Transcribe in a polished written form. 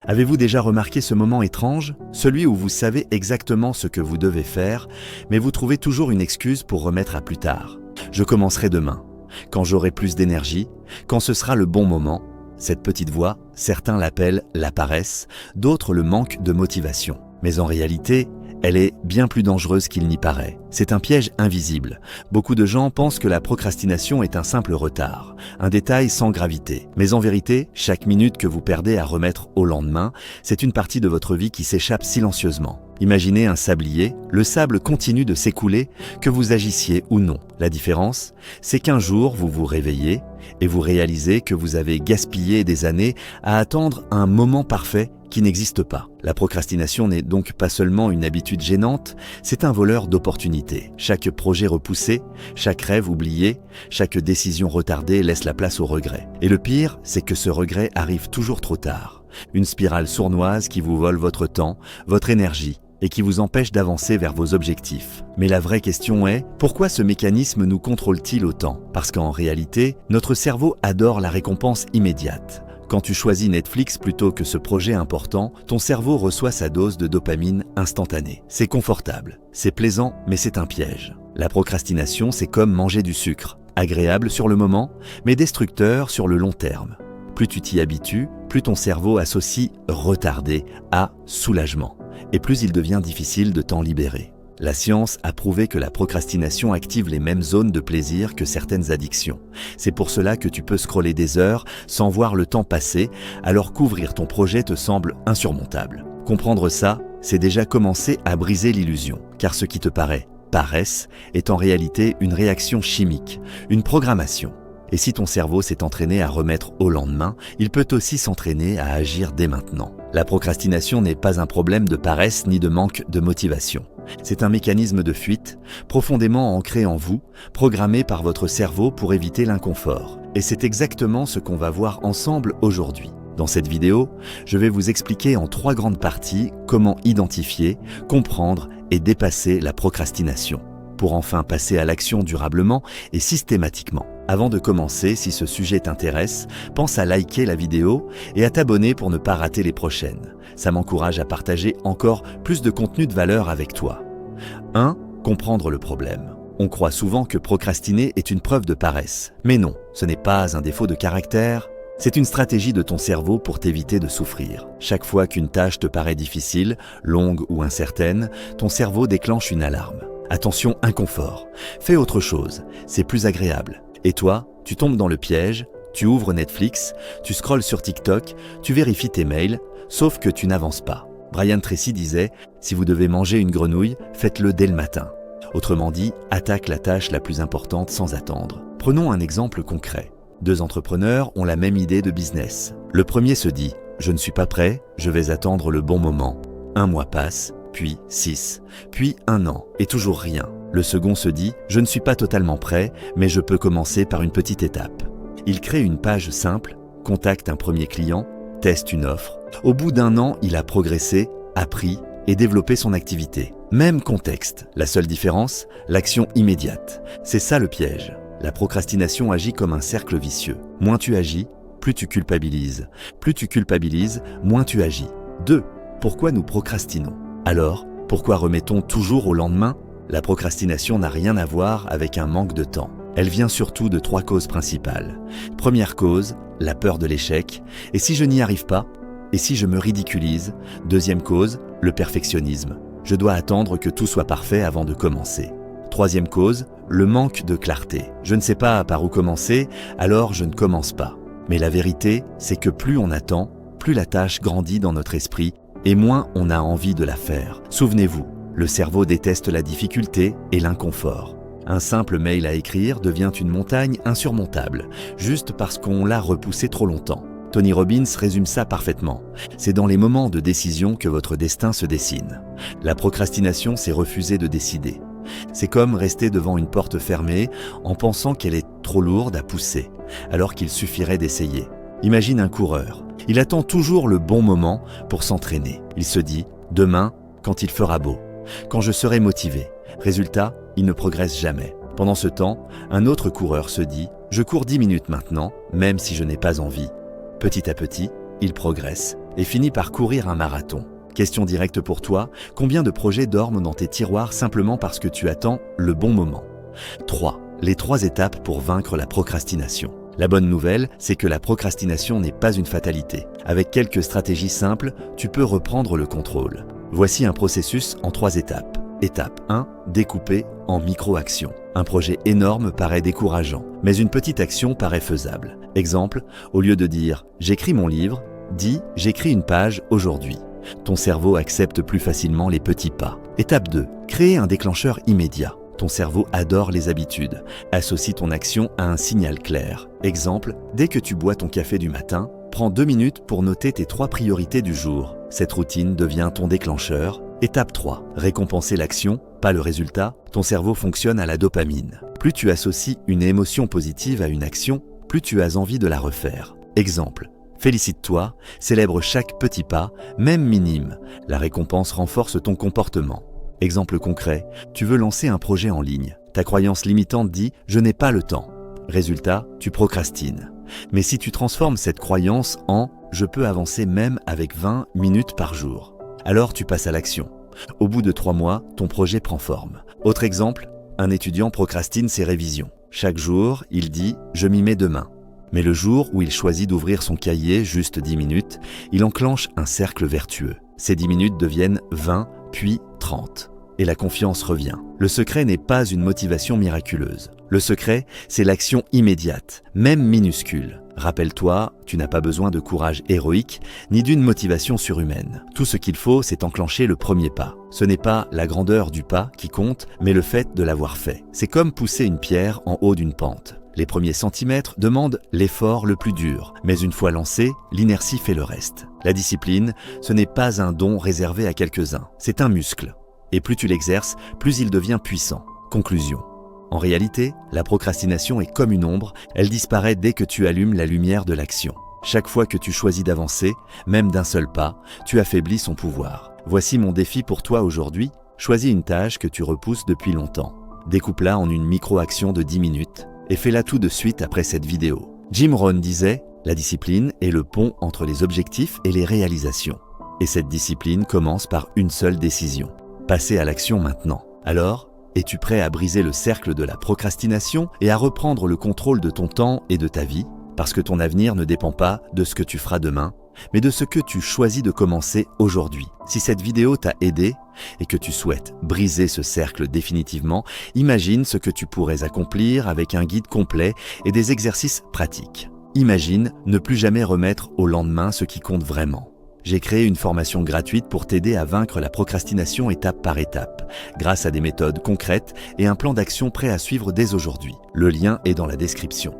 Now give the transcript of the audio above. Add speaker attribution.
Speaker 1: Avez-vous déjà remarqué ce moment étrange? Celui où vous savez exactement ce que vous devez faire, mais vous trouvez toujours une excuse pour remettre à plus tard. Je commencerai demain, quand j'aurai plus d'énergie, quand ce sera le bon moment. Cette petite voix, certains l'appellent la paresse, d'autres le manque de motivation. Mais en réalité, elle est bien plus dangereuse qu'il n'y paraît. C'est un piège invisible. Beaucoup de gens pensent que la procrastination est un simple retard, un détail sans gravité. Mais en vérité, chaque minute que vous perdez à remettre au lendemain, c'est une partie de votre vie qui s'échappe silencieusement. Imaginez un sablier, le sable continue de s'écouler, que vous agissiez ou non. La différence, c'est qu'un jour vous vous réveillez et vous réalisez que vous avez gaspillé des années à attendre un moment parfait qui n'existe pas. La procrastination n'est donc pas seulement une habitude gênante, c'est un voleur d'opportunités. Chaque projet repoussé, chaque rêve oublié, chaque décision retardée laisse la place au regret. Et le pire, c'est que ce regret arrive toujours trop tard. Une spirale sournoise qui vous vole votre temps, votre énergie, et qui vous empêche d'avancer vers vos objectifs. Mais la vraie question est, pourquoi ce mécanisme nous contrôle-t-il autant? Parce qu'en réalité, notre cerveau adore la récompense immédiate. Quand tu choisis Netflix plutôt que ce projet important, ton cerveau reçoit sa dose de dopamine instantanée. C'est confortable, c'est plaisant, mais c'est un piège. La procrastination, c'est comme manger du sucre. Agréable sur le moment, mais destructeur sur le long terme. Plus tu t'y habitues, plus ton cerveau associe « retardé » à « soulagement ». Et plus il devient difficile de t'en libérer. La science a prouvé que la procrastination active les mêmes zones de plaisir que certaines addictions. C'est pour cela que tu peux scroller des heures sans voir le temps passer, alors qu'ouvrir ton projet te semble insurmontable. Comprendre ça, c'est déjà commencer à briser l'illusion, car ce qui te paraît paresse est en réalité une réaction chimique, une programmation. Et si ton cerveau s'est entraîné à remettre au lendemain, il peut aussi s'entraîner à agir dès maintenant. La procrastination n'est pas un problème de paresse ni de manque de motivation. C'est un mécanisme de fuite, profondément ancré en vous, programmé par votre cerveau pour éviter l'inconfort. Et c'est exactement ce qu'on va voir ensemble aujourd'hui. Dans cette vidéo, je vais vous expliquer en 3 grandes parties comment identifier, comprendre et dépasser la procrastination, pour enfin passer à l'action durablement et systématiquement. Avant de commencer, si ce sujet t'intéresse, pense à liker la vidéo et à t'abonner pour ne pas rater les prochaines. Ça m'encourage à partager encore plus de contenu de valeur avec toi. 1. Comprendre le problème. On croit souvent que procrastiner est une preuve de paresse. Mais non, ce n'est pas un défaut de caractère. C'est une stratégie de ton cerveau pour t'éviter de souffrir. Chaque fois qu'une tâche te paraît difficile, longue ou incertaine, ton cerveau déclenche une alarme. Attention, inconfort. Fais autre chose, c'est plus agréable. Et toi, tu tombes dans le piège, tu ouvres Netflix, tu scrolles sur TikTok, tu vérifies tes mails, sauf que tu n'avances pas. Brian Tracy disait « Si vous devez manger une grenouille, faites-le dès le matin ». Autrement dit, attaque la tâche la plus importante sans attendre. Prenons un exemple concret. 2 entrepreneurs ont la même idée de business. Le premier se dit « Je ne suis pas prêt, je vais attendre le bon moment ». 1 mois passe, puis 6, puis 1 an, et toujours rien. Le second se dit « Je ne suis pas totalement prêt, mais je peux commencer par une petite étape ». Il crée une page simple, contacte un premier client, teste une offre. Au bout d'1 an, il a progressé, appris et développé son activité. Même contexte, la seule différence, l'action immédiate. C'est ça le piège. La procrastination agit comme un cercle vicieux. Moins tu agis, plus tu culpabilises. Plus tu culpabilises, moins tu agis. 2. Pourquoi nous procrastinons? Alors, pourquoi remettons toujours au lendemain? La procrastination n'a rien à voir avec un manque de temps. Elle vient surtout de 3 causes principales. Première cause, la peur de l'échec. Et si je n'y arrive pas? Et si je me ridiculise? Deuxième cause, le perfectionnisme. Je dois attendre que tout soit parfait avant de commencer. Troisième cause, le manque de clarté. Je ne sais pas par où commencer, alors je ne commence pas. Mais la vérité, c'est que plus on attend, plus la tâche grandit dans notre esprit et moins on a envie de la faire. Souvenez-vous, le cerveau déteste la difficulté et l'inconfort. Un simple mail à écrire devient une montagne insurmontable, juste parce qu'on l'a repoussé trop longtemps. Tony Robbins résume ça parfaitement. C'est dans les moments de décision que votre destin se dessine. La procrastination, c'est refuser de décider. C'est comme rester devant une porte fermée en pensant qu'elle est trop lourde à pousser, alors qu'il suffirait d'essayer. Imagine un coureur. Il attend toujours le bon moment pour s'entraîner. Il se dit « Demain, quand il fera beau, quand je serai motivé ». Résultat, il ne progresse jamais. Pendant ce temps, un autre coureur se dit « Je cours 10 minutes maintenant, même si je n'ai pas envie ». Petit à petit, il progresse et finit par courir un marathon. Question directe pour toi, combien de projets dorment dans tes tiroirs simplement parce que tu attends le bon moment? 3. Les 3 étapes pour vaincre la procrastination. La bonne nouvelle, c'est que la procrastination n'est pas une fatalité. Avec quelques stratégies simples, tu peux reprendre le contrôle. Voici un processus en 3 étapes. Étape 1, découper en micro-actions. Un projet énorme paraît décourageant, mais une petite action paraît faisable. Exemple, au lieu de dire « j'écris mon livre », dis « j'écris une page aujourd'hui ». Ton cerveau accepte plus facilement les petits pas. Étape 2, créer un déclencheur immédiat. Ton cerveau adore les habitudes. Associe ton action à un signal clair. Exemple, dès que tu bois ton café du matin, prends 2 minutes pour noter tes 3 priorités du jour. Cette routine devient ton déclencheur. Étape 3, récompenser l'action, pas le résultat. Ton cerveau fonctionne à la dopamine. Plus tu associes une émotion positive à une action, plus tu as envie de la refaire. Exemple, félicite-toi, célèbre chaque petit pas, même minime. La récompense renforce ton comportement. Exemple concret, tu veux lancer un projet en ligne. Ta croyance limitante dit « je n'ai pas le temps ». Résultat, tu procrastines. Mais si tu transformes cette croyance en « je peux avancer même avec 20 minutes par jour », alors tu passes à l'action. Au bout de 3 mois, ton projet prend forme. Autre exemple, un étudiant procrastine ses révisions. Chaque jour, il dit « je m'y mets demain ». Mais le jour où il choisit d'ouvrir son cahier juste 10 minutes, il enclenche un cercle vertueux. Ces 10 minutes deviennent 20, puis 30. Et la confiance revient. Le secret n'est pas une motivation miraculeuse. Le secret, c'est l'action immédiate, même minuscule. Rappelle-toi, tu n'as pas besoin de courage héroïque, ni d'une motivation surhumaine. Tout ce qu'il faut, c'est enclencher le premier pas. Ce n'est pas la grandeur du pas qui compte, mais le fait de l'avoir fait. C'est comme pousser une pierre en haut d'une pente. Les premiers centimètres demandent l'effort le plus dur, mais une fois lancé, l'inertie fait le reste. La discipline, ce n'est pas un don réservé à quelques-uns, c'est un muscle. Et plus tu l'exerces, plus il devient puissant. Conclusion. En réalité, la procrastination est comme une ombre, elle disparaît dès que tu allumes la lumière de l'action. Chaque fois que tu choisis d'avancer, même d'un seul pas, tu affaiblis son pouvoir. Voici mon défi pour toi aujourd'hui, choisis une tâche que tu repousses depuis longtemps. Découpe-la en une micro-action de 10 minutes et fais-la tout de suite après cette vidéo. Jim Rohn disait « La discipline est le pont entre les objectifs et les réalisations. Et cette discipline commence par une seule décision. Passer à l'action maintenant. Alors, es-tu prêt à briser le cercle de la procrastination et à reprendre le contrôle de ton temps et de ta vie? Parce que ton avenir ne dépend pas de ce que tu feras demain, mais de ce que tu choisis de commencer aujourd'hui. Si cette vidéo t'a aidé et que tu souhaites briser ce cercle définitivement, imagine ce que tu pourrais accomplir avec un guide complet et des exercices pratiques. Imagine ne plus jamais remettre au lendemain ce qui compte vraiment. J'ai créé une formation gratuite pour t'aider à vaincre la procrastination étape par étape, grâce à des méthodes concrètes et un plan d'action prêt à suivre dès aujourd'hui. Le lien est dans la description.